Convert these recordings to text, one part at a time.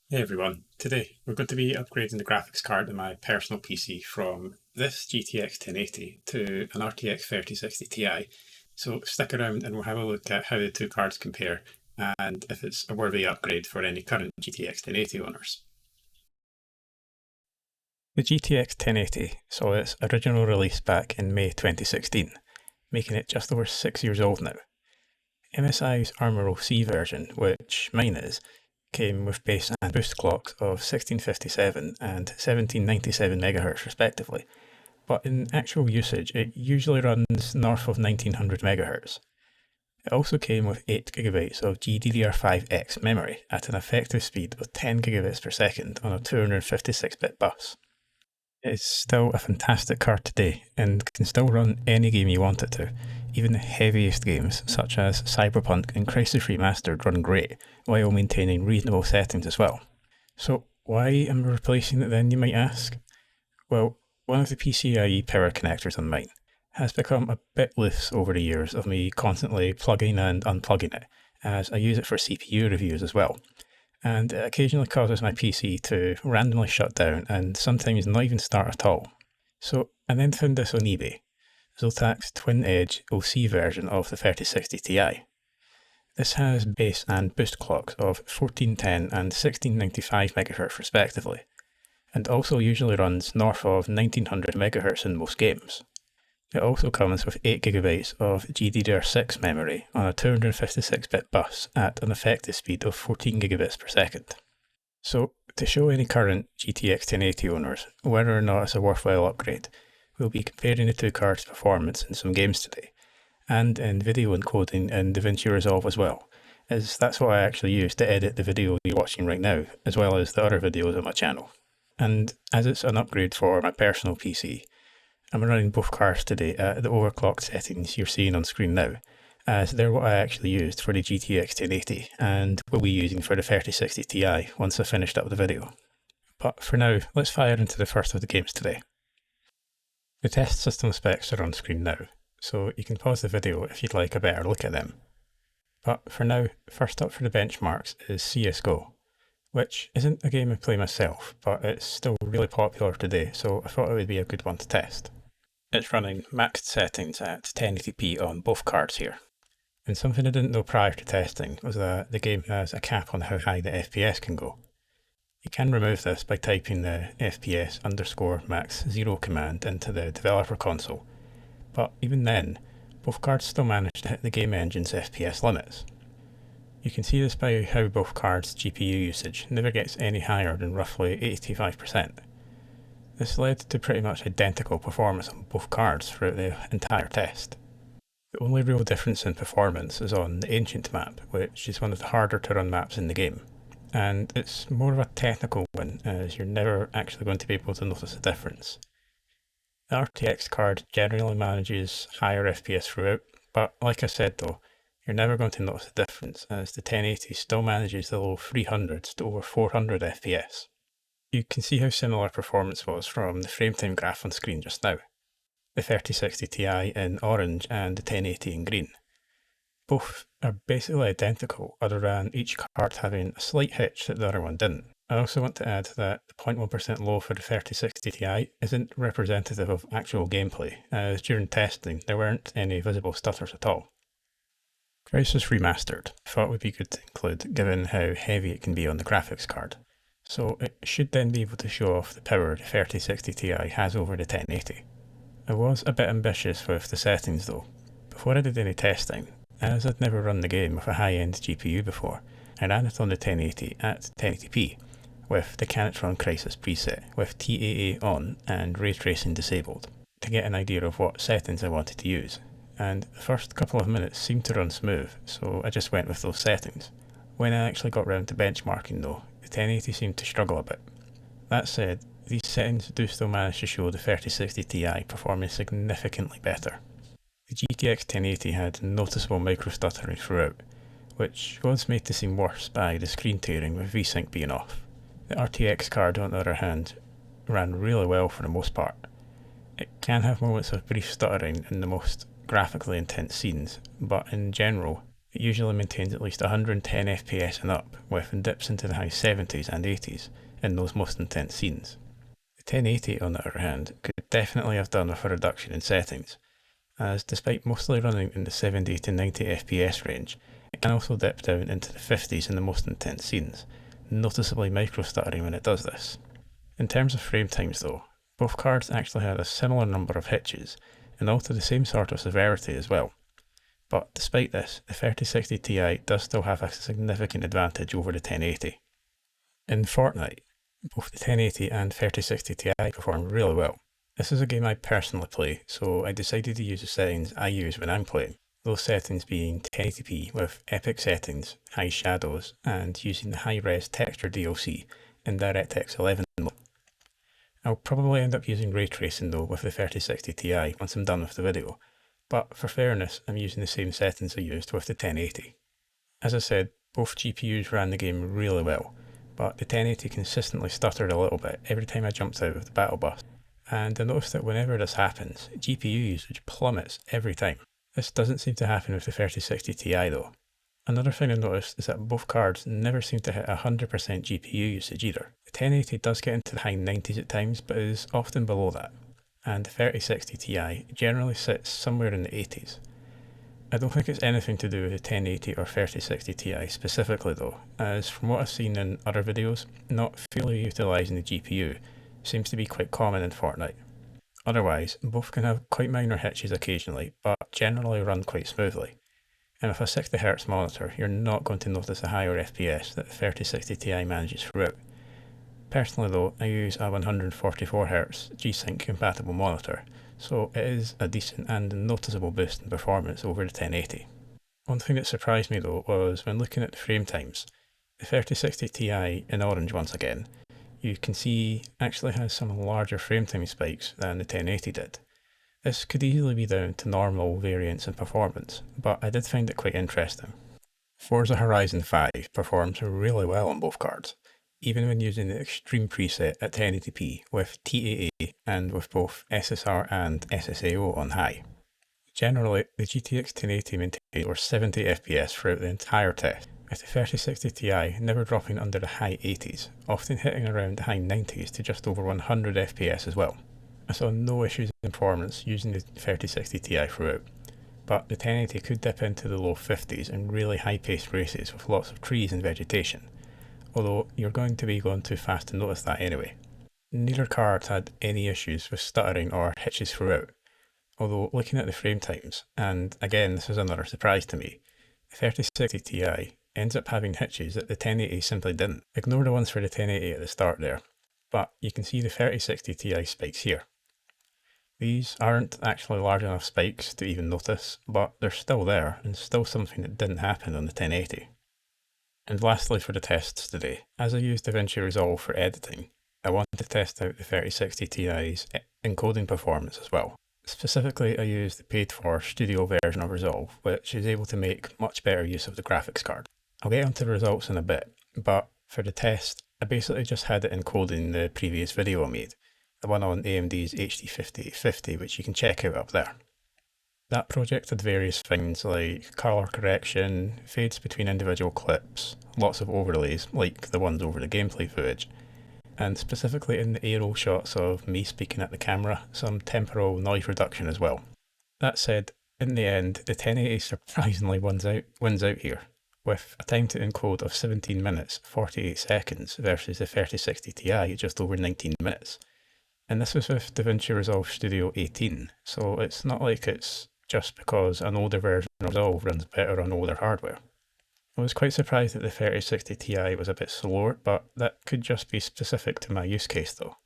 Hey everyone, today we're going to be upgrading the graphics card in my personal PC from this GTX 1080 to an RTX 3060 Ti. So stick around and we'll have a look at how the two cards compare and if it's a worthy upgrade for any current GTX 1080 owners. The GTX 1080 saw its original release back in May 2016, making it just over 6 years old now. MSI's Armor OC version, which mine is, came with base and boost clocks of 1657 and 1797 MHz respectively, but in actual usage it usually runs north of 1900 MHz. It also came with 8GB of GDDR5X memory at an effective speed of 10 gigabits per second on a 256-bit bus. It is still a fantastic card today and can still run any game you want it to. Even the heaviest games such as Cyberpunk and Crisis Remastered run great while maintaining reasonable settings as well. So why am I replacing it then, you might ask? Well, one of the PCIe power connectors on mine has become a bit loose over the years of me constantly plugging and unplugging it, as I use it for CPU reviews as well. And it occasionally causes my PC to randomly shut down and sometimes not even start at all. So I then found this on eBay, Zotac Twin Edge OC version of the 3060 Ti. This has base and boost clocks of 1410 and 1695 MHz respectively, and also usually runs north of 1900 MHz in most games. It also comes with 8GB of GDDR6 memory on a 256-bit bus at an effective speed of 14 gigabits per second. So, to show any current GTX 1080 owners whether or not it's a worthwhile upgrade, we'll be comparing the two cards' performance in some games today, and in video encoding in Davinci Resolve as well, as that's what I actually use to edit the video you're watching right now, as well as the other videos on my channel. And as it's an upgrade for my personal PC, I'm running both cards today at the overclocked settings you're seeing on screen now, as they're what I actually used for the GTX 1080 and will be using for the 3060 Ti once I've finished up the video. But for now, let's fire into the first of the games today. The test system specs are on screen now, so you can pause the video if you'd like a better look at them. But for now, first up for the benchmarks is CSGO, which isn't a game I play myself, but it's still really popular today, so I thought it would be a good one to test. It's running maxed settings at 1080p on both cards here. And something I didn't know prior to testing was that the game has a cap on how high the FPS can go. You can remove this by typing the FPS_max0 command into the developer console, but even then, both cards still manage to hit the game engine's FPS limits. You can see this by how both cards' GPU usage never gets any higher than roughly 85%. This led to pretty much identical performance on both cards throughout the entire test. The only real difference in performance is on the Ancient map, which is one of the harder to run maps in the game. And it's more of a technical one, as you're never actually going to be able to notice a difference. The RTX card generally manages higher FPS throughout, but like I said though, you're never going to notice a difference, as the 1080 still manages the low 300s to over 400 FPS. You can see how similar performance was from the frame time graph on screen just now. The 3060 Ti in orange and the 1080 in green. Both are basically identical, other than each card having a slight hitch that the other one didn't. I also want to add that the 0.1% low for the 3060 Ti isn't representative of actual gameplay, as during testing there weren't any visible stutters at all. Crisis Remastered I thought would be good to include given how heavy it can be on the graphics card. So it should then be able to show off the power the 3060 Ti has over the 1080. I was a bit ambitious with the settings though. Before I did any testing, as I'd never run the game with a high-end GPU before, I ran it on the 1080 at 1080p, with the Can It Run Crisis preset with TAA on and ray tracing disabled, to get an idea of what settings I wanted to use. And the first couple of minutes seemed to run smooth, so I just went with those settings. When I actually got round to benchmarking though, the 1080 seemed to struggle a bit. That said, these settings do still manage to show the 3060 Ti performing significantly better. The GTX 1080 had noticeable micro stuttering throughout, which was made to seem worse by the screen tearing with VSync being off. The RTX card on the other hand ran really well for the most part. It can have moments of brief stuttering in the most graphically intense scenes, but in general, It usually maintains at least 110 FPS and up, with dips into the high 70s and 80s in those most intense scenes. The 1080 on the other hand could definitely have done with a reduction in settings, as despite mostly running in the 70 to 90 FPS range, it can also dip down into the 50s in the most intense scenes, noticeably micro-stuttering when it does this. In terms of frame times though, both cards actually had a similar number of hitches, and all to the same sort of severity as well. But despite this, the 3060 Ti does still have a significant advantage over the 1080. In Fortnite, both the 1080 and 3060 Ti perform really well. This is a game I personally play, so I decided to use the settings I use when I'm playing. Those settings being 1080p with epic settings, high shadows, and using the high-res texture DLC in DirectX 11 mode. I'll probably end up using ray tracing though with the 3060 Ti once I'm done with the video, but for fairness I'm using the same settings I used with the 1080. As I said, both GPUs ran the game really well, but the 1080 consistently stuttered a little bit every time I jumped out of the battle bus, and I noticed that whenever this happens, GPU usage plummets every time. This doesn't seem to happen with the 3060 Ti though. Another thing I noticed is that both cards never seem to hit 100% GPU usage either. The 1080 does get into the high 90s at times, but is often below that, and the 3060 Ti generally sits somewhere in the 80s. I don't think it's anything to do with the 1080 or 3060 Ti specifically though, as from what I've seen in other videos, not fully utilising the GPU seems to be quite common in Fortnite. Otherwise, both can have quite minor hitches occasionally, but generally run quite smoothly. And with a 60Hz monitor, you're not going to notice the higher FPS that the 3060 Ti manages throughout. Personally though, I use a 144Hz G-Sync compatible monitor, so it is a decent and noticeable boost in performance over the 1080. One thing that surprised me though was when looking at the frame times, the 3060 Ti in orange once again, you can see actually has some larger frame time spikes than the 1080 did. This could easily be down to normal variance in performance, but I did find it quite interesting. Forza Horizon 5 performs really well on both cards, even when using the Extreme preset at 1080p with TAA and with both SSR and SSAO on high. Generally, the GTX 1080 maintained over 70 FPS throughout the entire test, with the 3060 Ti never dropping under the high 80s, often hitting around the high 90s to just over 100 FPS as well. I saw no issues in performance using the 3060 Ti throughout, but the 1080 could dip into the low 50s in really high-paced races with lots of trees and vegetation, although you're going to be going too fast to notice that anyway. Neither card had any issues with stuttering or hitches throughout, although looking at the frame times, and again this is another surprise to me, the 3060 Ti ends up having hitches that the 1080 simply didn't. Ignore the ones for the 1080 at the start there, but you can see the 3060 Ti spikes here. These aren't actually large enough spikes to even notice, but they're still there, and still something that didn't happen on the 1080. And lastly for the tests today, as I used Davinci Resolve for editing, I wanted to test out the 3060 Ti's encoding performance as well. Specifically, I used the paid-for studio version of Resolve, which is able to make much better use of the graphics card. I'll get onto the results in a bit, but for the test, I basically just had it encoding the previous video I made, the one on AMD's HD5850, which you can check out up there. That project had various things like colour correction, fades between individual clips, lots of overlays like the ones over the gameplay footage, and specifically in the aerial shots of me speaking at the camera, some temporal noise reduction as well. That said, in the end, the 1080 surprisingly wins out here, with a time to encode of 17 minutes 48 seconds versus the 3060 Ti at just over 19 minutes. And this was with Davinci Resolve Studio 18, so it's not like it's just because an older version of Resolve runs better on older hardware. I was quite surprised that the 3060 Ti was a bit slower, but that could just be specific to my use case though.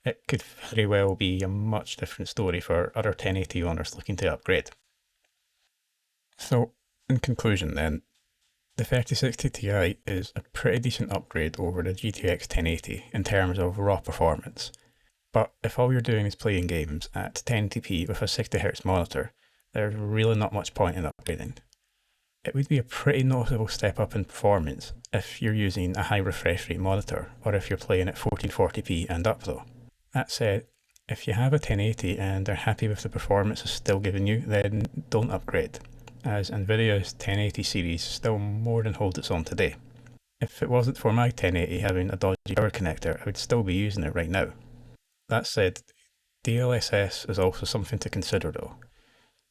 It could very well be a much different story for other 1080 owners looking to upgrade. So, in conclusion then, the 3060 Ti is a pretty decent upgrade over the GTX 1080 in terms of raw performance. But if all you're doing is playing games at 1080p with a 60Hz monitor, there's really not much point in upgrading. It would be a pretty noticeable step up in performance if you're using a high refresh rate monitor, or if you're playing at 1440p and up though. That said, if you have a 1080 and are happy with the performance it's still giving you, then don't upgrade. as Nvidia's 1080 series still more than holds its own today. If it wasn't for my 1080 having a dodgy power connector, I would still be using it right now. That said, DLSS is also something to consider though.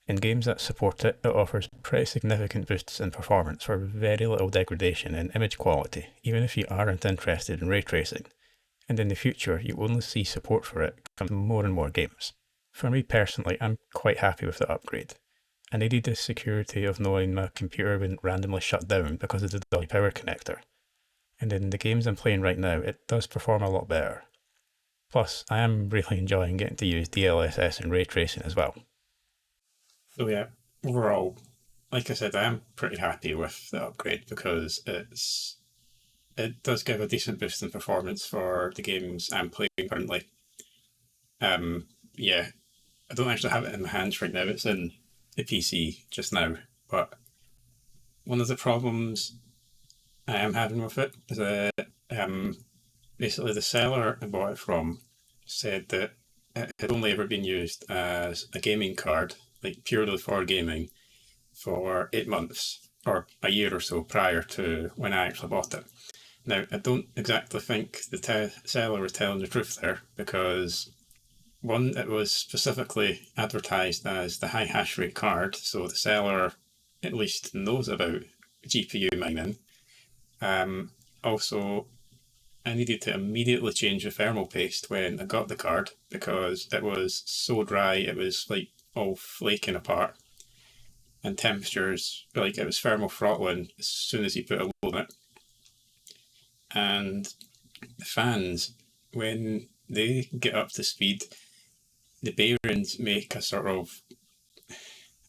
In games that support it, it offers pretty significant boosts in performance for very little degradation in image quality, even if you aren't interested in ray tracing. And in the future, you will only see support for it come to more and more games. For me personally, I'm quite happy with the upgrade. I needed the security of knowing my computer wouldn't randomly shut down because of the dodgy power connector. And in the games I'm playing right now, it does perform a lot better. Plus, I am really enjoying getting to use DLSS and ray tracing as well. So yeah, overall, like I said, I am pretty happy with the upgrade because it does give a decent boost in performance for the games I'm playing currently. Yeah, I don't actually have it in my hands right now. It's in the PC just now, but one of the problems I am having with it is that basically the seller I bought it from said that it had only ever been used as a gaming card, like purely for gaming, for 8 months or a year or so prior to when I actually bought it. Now, I don't exactly think the seller was telling the truth there because, one, it was specifically advertised as the high hash rate card, so the seller at least knows about GPU mining. Also, I needed to immediately change the thermal paste when I got the card because it was so dry, it was like all flaking apart. And temperatures, like it was thermal throttling as soon as you put a load on it. And the fans, when they get up to speed, the bearings make a sort of,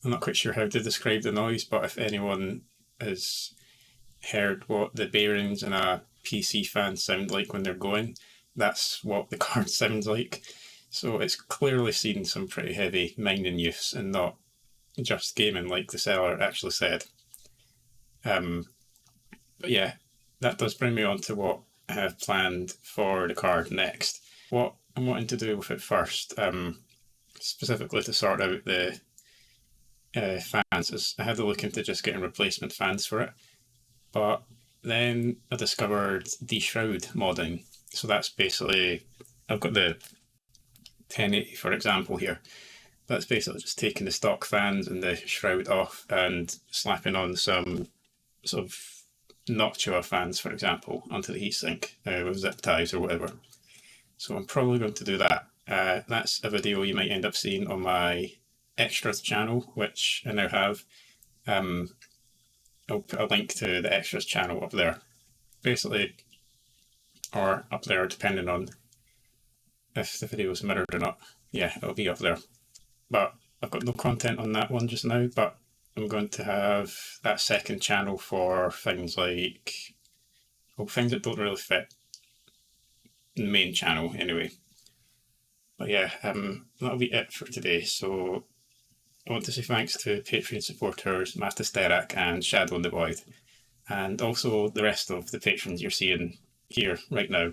I'm not quite sure how to describe the noise, but if anyone has heard what the bearings in a PC fan sound like when they're going, that's what the card sounds like. So it's clearly seen some pretty heavy mining use and not just gaming like the seller actually said. But yeah, that does bring me on to what I have planned for the card next. What I'm wanting to do with it first, specifically to sort out the fans, is I had to look into just getting replacement fans for it. But then I discovered deshroud modding. So that's basically, I've got the 1080 for example here. That's basically just taking the stock fans and the shroud off and slapping on some sort of Noctua fans, for example, onto the heatsink with zip ties or whatever. So I'm probably going to do that. That's a video you might end up seeing on my extras channel, which I now have. I'll put a link to the extras channel up there, basically, or up there depending on if the video is mirrored or not. Yeah, it'll be up there. But I've got no content on that one just now, but I'm going to have that second channel for things like, well, things that don't really fit the main channel anyway. But yeah, that'll be it for today. So I want to say thanks to Patreon supporters Master Sterak and Shadow in the Void, and also the rest of the patrons you're seeing here right now.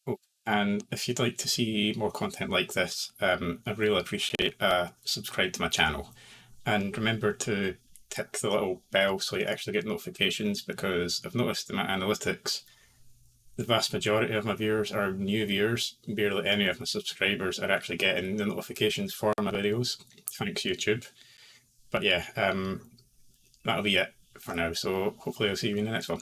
Oh, and if you'd like to see more content like this, I'd really appreciate subscribe to my channel. And remember to tick the little bell so you actually get notifications, because I've noticed in my analytics, the vast majority of my viewers are new viewers. Barely any of my subscribers are actually getting the notifications for my videos. Thanks, YouTube. But yeah, that'll be it for now. So hopefully I'll see you in the next one.